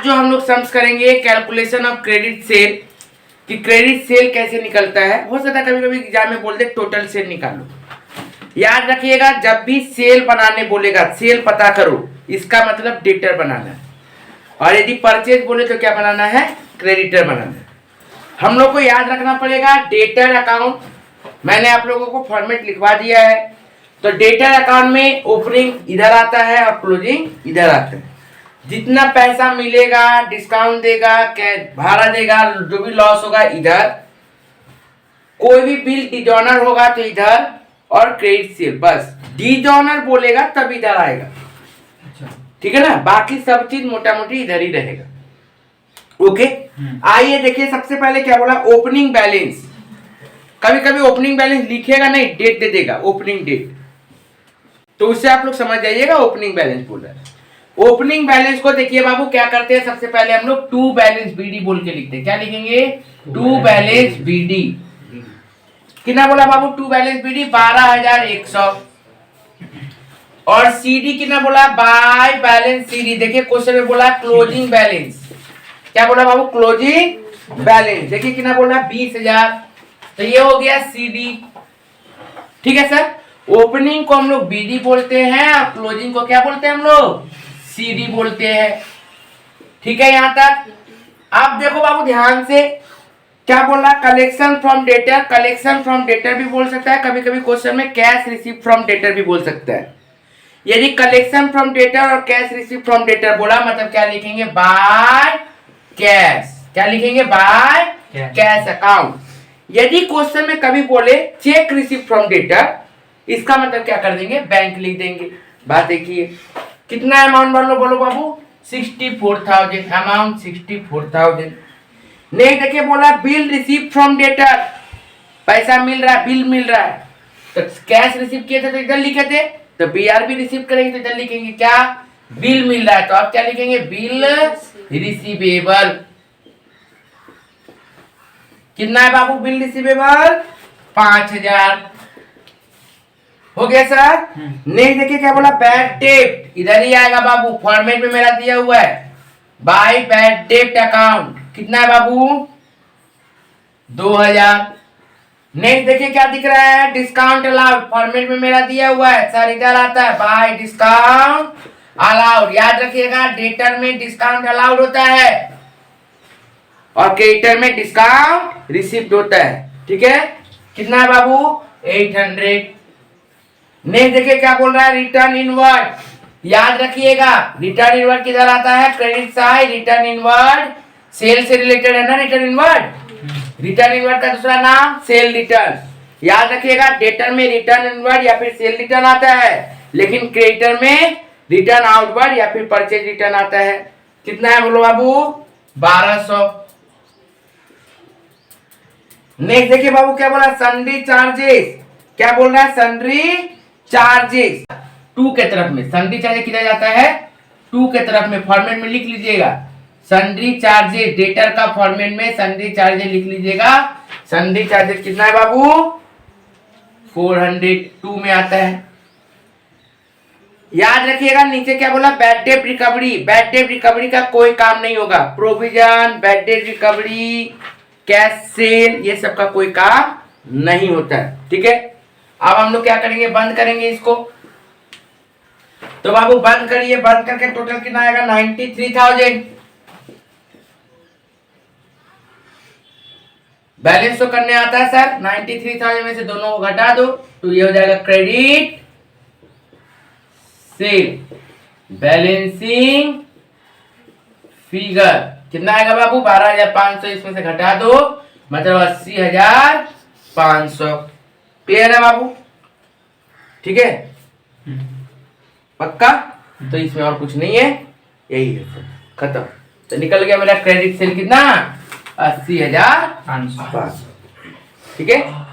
जो हम लोग सम्स करेंगे कैलकुलेशन ऑफ क्रेडिट सेल, कि क्रेडिट सेल कैसे निकलता है। हो सकता है कभी कभी एग्जाम में बोल दे टोटल सेल निकालो। याद रखिएगा जब भी सेल बनाने बोलेगा, सेल पता करो, इसका मतलब डेटर बनाना है, और यदि परचेज बोले तो क्या बनाना है, क्रेडिटर बनाना है। हम लोग को याद रखना पड़ेगा डेटर अकाउंट, मैंने आप लोगों को फॉर्मेट लिखवा दिया है। तो डेटर अकाउंट में ओपनिंग इधर आता है और क्लोजिंग इधर आता है। जितना पैसा मिलेगा, डिस्काउंट देगा, भाड़ा देगा, जो भी लॉस होगा इधर, कोई भी बिल डिजॉनर होगा तो इधर, और क्रेडिट सेल बस डिजॉनर बोलेगा तब इधर आएगा। ठीक है ना, बाकी सब चीज मोटा मोटी इधर ही रहेगा। ओके, आइए देखिए सबसे पहले क्या बोला, ओपनिंग बैलेंस। कभी कभी ओपनिंग बैलेंस लिखेगा नहीं, डेट दे देगा, ओपनिंग डेट, तो उससे आप लोग समझ जाइएगा ओपनिंग बैलेंस बोल रहा है। ओपनिंग बैलेंस को देखिए बाबू क्या करते हैं, सबसे पहले हम लोग टू बैलेंस बीडी बोल के लिखते हैं। क्या लिखेंगे, टू बैलेंस बीडी। कितना बोला बाबू, टू बैलेंस बीडी 12,100। और सीडी कितना बोला, बाय बैलेंस सीडी। देखिए क्वेश्चन में बोला क्लोजिंग बैलेंस, क्या बोला बाबू, क्लोजिंग बैलेंस। देखिए कितना बोला, 20,000, तो ये हो गया सीडी। ठीक है सर, ओपनिंग को हम लोग बीडी बोलते हैं और क्लोजिंग को क्या बोलते हैं हम लोग, सीडी बोलते हैं। ठीक है यहां तक। अब देखो बाबू ध्यान से, क्या बोल रहा, collection from debtor. Collection from debtor भी बोल सकता है, कभी कभी क्वेश्चन में कैश रिसीव फ्रॉम डेटर भी बोल सकता है। यदि कलेक्शन फ्रॉम डेटर और कैश रिसीव फ्रॉम डेटर बोला, मतलब क्या लिखेंगे, बाय कैश। क्या लिखेंगे, बाय कैश अकाउंट। यदि क्वेश्चन में कभी बोले चेक रिसीव फ्रॉम डेटर, इसका मतलब क्या कर देंगे, बैंक लिख देंगे। बात देखिए, कितना अमाउंट बोलो बाबू, 64,000, अमाउंट 64,000। नहीं देखिए बोला बिल रिसीव फ्रॉम डेटर, पैसा मिल रहा है, बिल मिल रहा है, तो कैश रिसीव किए थे तो इधर लिखे थे, तो बीआर भी रिसीव करेंगे तो इधर लिखेंगे क्या, बिल मिल रहा है, तो आप क्या लिखेंगे, बिल रिसीवेबल। कितना है बाबू बिल रिसीवेबल, 5,000। हो गया सर। नेक्स्ट देखिए क्या बोला, बैड डेट, इधर ही आएगा बाबू, फॉर्मेट में मेरा दिया हुआ है, बाय बैड डेट अकाउंट। कितना है बाबू, 2,000। नेक्स्ट देखिए क्या दिख रहा है, डिस्काउंट अलाउड, फॉर्मेट में मेरा दिया हुआ है सर, इधर आता है बाय डिस्काउंट अलाउड। याद रखिएगा डेटर में डिस्काउंट अलाउड होता है और क्रेडिटर में डिस्काउंट रिसीव्ड होता है। ठीक है, कितना है बाबू, 800। नेक्स्ट देखिए क्या बोल रहा है, रिटर्न इनवर्ड। याद रखिएगा रिटर्न इनवर्ड किधर आता है, credit side. Return inward sale से रिलेटेड है ना, रिटर्न इनवर्ड। रिटर्न इनवर्ड का दूसरा नाम सेल रिटर्न। याद रखिएगा डेटर में रिटर्न इनवर्ड या फिर सेल रिटर्न आता है, लेकिन क्रेडिटर में रिटर्न आउटवर्ड या फिर परचेज रिटर्न आता है। कितना है बोलो बाबू, 1200। नेक्स्ट देखिए बाबू क्या बोला, सन्ड्री चार्जेस। क्या बोल रहा है, सन्ड्री चार्जेस टू के तरफ में, सन्ड्री चार्जेस किधर जाता है, टू के तरफ में। फॉर्मेट में लिख लीजिएगा सन्ड्री चार्जेस, डेटर का फॉर्मेट में सन्ड्री चार्जेस लिख लीजिएगा। सन्ड्री चार्जेस कितना है बाबू, 402 में आता है। याद रखिएगा नीचे क्या बोला, bad debt recovery. Bad debt recovery का कोई काम नहीं होगा, provision, bad debt recovery, cash cell, ये सब का कोई काम नहीं होता है। ठीक है, अब हम लोग क्या करेंगे, बंद करेंगे इसको। तो बाबू बंद करिए, बंद करके टोटल कितना आएगा, 93,000। बैलेंस तो करने आता है सर, 93,000 में से दोनों को घटा दो तो ये हो जाएगा क्रेडिट सेल बैलेंसिंग फिगर। कितना आएगा बाबू, 12,500। इसमें से घटा दो मतलब 80,500। क्लियर है बाबू, ठीक है, पक्का। तो इसमें और कुछ नहीं है, यही है, खत्म। तो निकल गया मेरा क्रेडिट सेल कितना, 80,500। ठीक है।